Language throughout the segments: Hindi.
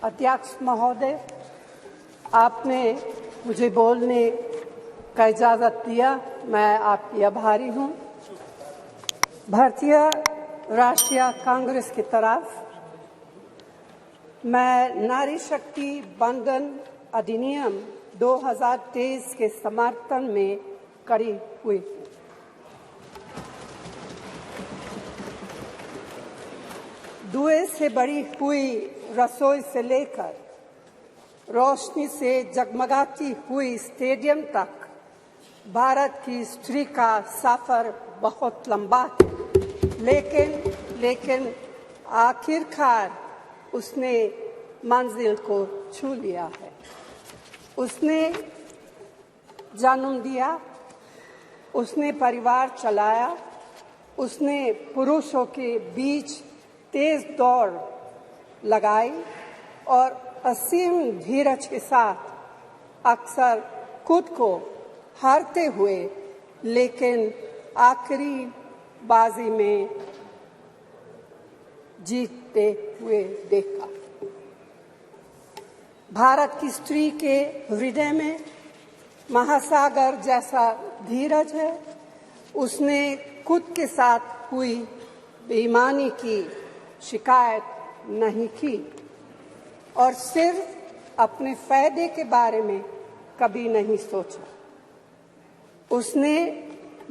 अध्यक्ष महोदय, आपने मुझे बोलने का इजाज़त दिया, मैं आपकी आभारी हूँ। भारतीय राष्ट्रीय कांग्रेस की तरफ मैं नारी शक्ति बंधन अधिनियम 2023 के समर्थन में खड़ी हुई। धुएं से भरी हुई रसोई से लेकर रोशनी से जगमगाती हुई स्टेडियम तक भारत की स्त्री का सफर बहुत लंबा है, लेकिन आखिरकार उसने मंजिल को छू लिया है। उसने जन्म दिया, उसने परिवार चलाया, उसने पुरुषों के बीच तेज दौड़ लगाई और असीम धीरज के साथ अक्सर खुद को हारते हुए लेकिन आखिरी बाजी में जीतते हुए देखा। भारत की स्त्री के हृदय में महासागर जैसा धीरज है। उसने खुद के साथ हुई बेईमानी की शिकायत नहीं की और सिर्फ अपने फायदे के बारे में कभी नहीं सोचा। उसने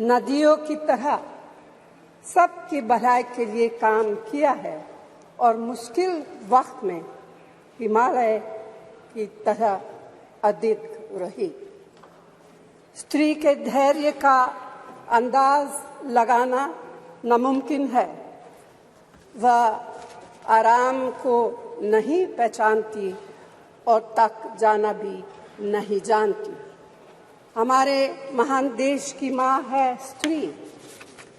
नदियों की तरह सबकी भलाई के लिए काम किया है और मुश्किल वक्त में हिमालय की तरह अडिग रही। स्त्री के धैर्य का अंदाज लगाना नामुमकिन है। वह आराम को नहीं पहचानती और तक जाना भी नहीं जानती। हमारे महान देश की माँ है स्त्री,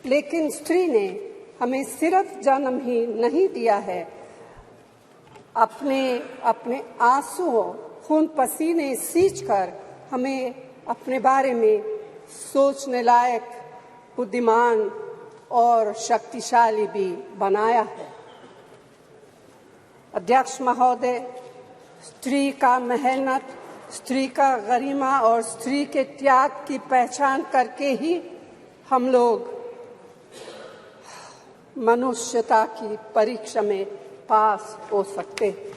लेकिन स्त्री ने हमें सिर्फ जन्म ही नहीं दिया है, अपने आंसुओं खून पसीने सींचकर हमें अपने बारे में सोचने लायक, बुद्धिमान और शक्तिशाली भी बनाया है। अध्यक्ष महोदय, स्त्री का मेहनत, स्त्री का गरिमा और स्त्री के त्याग की पहचान करके ही हम लोग मनुष्यता की परीक्षा में पास हो सकते हैं।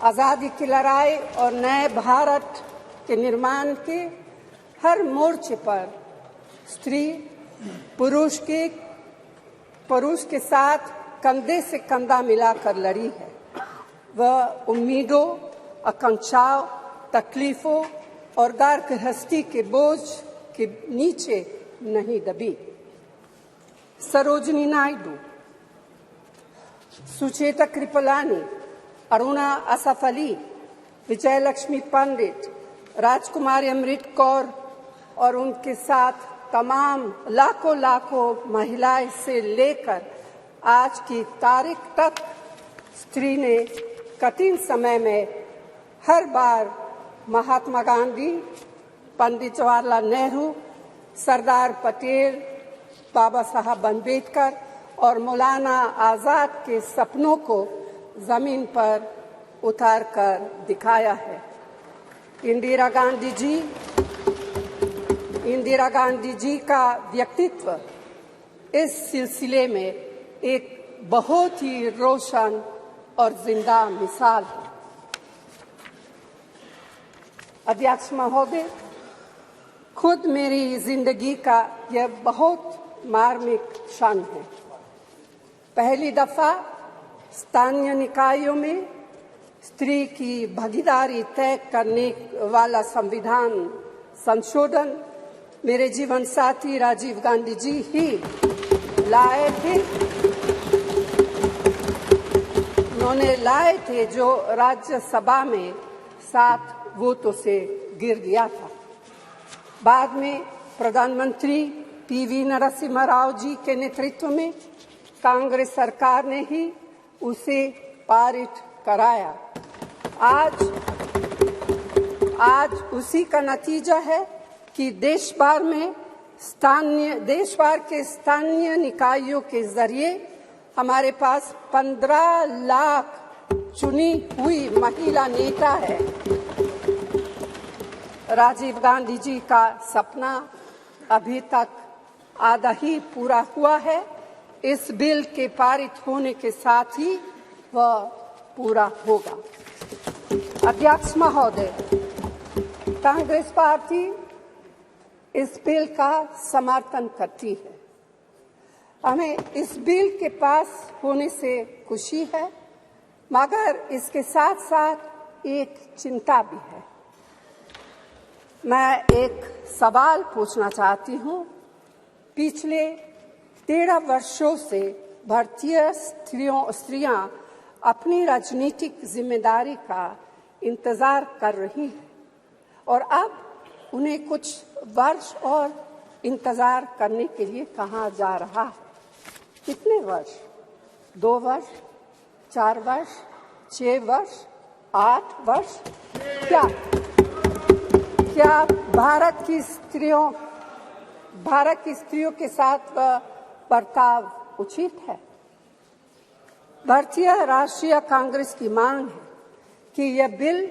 आज़ादी की लड़ाई और नए भारत के निर्माण के हर मोर्चे पर स्त्री पुरुष के साथ कंधे से कंधा मिलाकर लड़ी है। वह उम्मीदों, आकांक्षाओं, तकलीफों और घर गृहस्थी के बोझ के नीचे नहीं दबी। सरोजिनी नायडू, सुचेता कृपलानी, अरुणा असफ अली, विजयलक्ष्मी पंडित, राजकुमारी अमृत कौर और उनके साथ तमाम लाखों महिलाएं से लेकर आज की तारीख तक स्त्री ने कठिन समय में हर बार महात्मा गांधी, पंडित जवाहरलाल नेहरू, सरदार पटेल, बाबा साहब अम्बेडकर और मौलाना आज़ाद के सपनों को जमीन पर उतार कर दिखाया है। इंदिरा गांधी जी का व्यक्तित्व इस सिलसिले में एक बहुत ही रोशन और जिंदा मिसाल है। अध्यक्ष महोदय, खुद मेरी जिंदगी का यह बहुत मार्मिक क्षण है। पहली दफा स्थानीय निकायों में स्त्री की भागीदारी तय करने वाला संविधान संशोधन मेरे जीवन साथी राजीव गांधी जी ही लाए थे। उन्होंने लाए थे जो राज्यसभा में 7 वोटों से गिर गया था। बाद में प्रधानमंत्री पीवी नरसिम्हा राव जी के नेतृत्व में कांग्रेस सरकार ने ही उसे पारित कराया। आज उसी का नतीजा है कि देश भर के स्थानीय निकायों के जरिए हमारे पास 15 लाख चुनी हुई महिला नेता है। राजीव गांधी जी का सपना अभी तक आधा ही पूरा हुआ है। इस बिल के पारित होने के साथ ही वह पूरा होगा। अध्यक्ष महोदय, कांग्रेस पार्टी इस बिल का समर्थन करती है। हमें इस बिल के पास होने से खुशी है, मगर इसके साथ साथ एक चिंता भी है। मैं एक सवाल पूछना चाहती हूँ। पिछले 13 वर्षों से भारतीय स्त्रियां अपनी राजनीतिक जिम्मेदारी का इंतजार कर रही हैं और अब उन्हें कुछ वर्ष और इंतजार करने के लिए कहा जा रहा है। कितने वर्ष? 2 वर्ष, 4 वर्ष, 6 वर्ष, 8 वर्ष? क्या भारत की स्त्रियों के साथ बर्ताव उचित है? भारतीय राष्ट्रीय कांग्रेस की मांग है कि यह बिल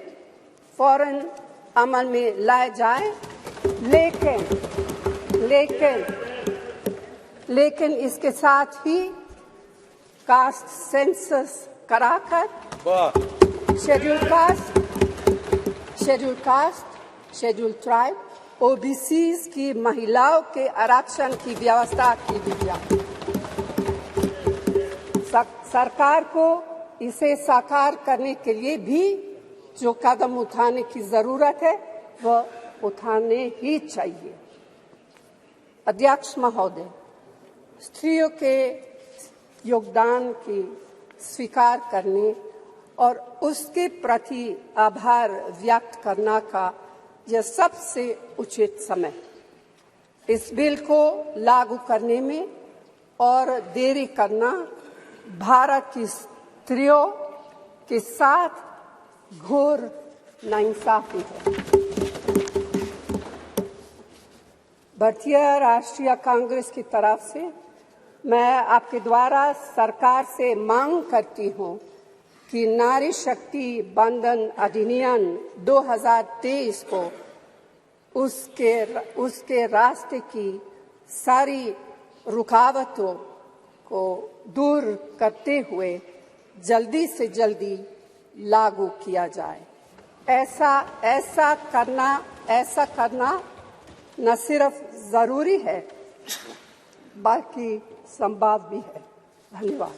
फौरन अमल में लाया जाए, लेकिन इसके साथ ही कास्ट सेंसस कराकर शेड्यूल ट्राइब, ओबीसीज की महिलाओं के आरक्षण की व्यवस्था की गई। सरकार को इसे साकार करने के लिए भी जो कदम उठाने की जरूरत है वह उठाने ही चाहिए। अध्यक्ष महोदय, स्त्रियों के योगदान की स्वीकार करने और उसके प्रति आभार व्यक्त करना का यह सबसे उचित समय। इस बिल को लागू करने में और देरी करना भारत की स्त्रियों के साथ घोर नाइंसाफी है। भारतीय राष्ट्रीय कांग्रेस की तरफ से मैं आपके द्वारा सरकार से मांग करती हूं कि नारी शक्ति बंधन अधिनियम 2023 को उसके रास्ते की सारी रुकावटों को दूर करते हुए जल्दी से जल्दी लागू किया जाए। ऐसा करना न सिर्फ जरूरी है बल्कि संभव भी है। धन्यवाद।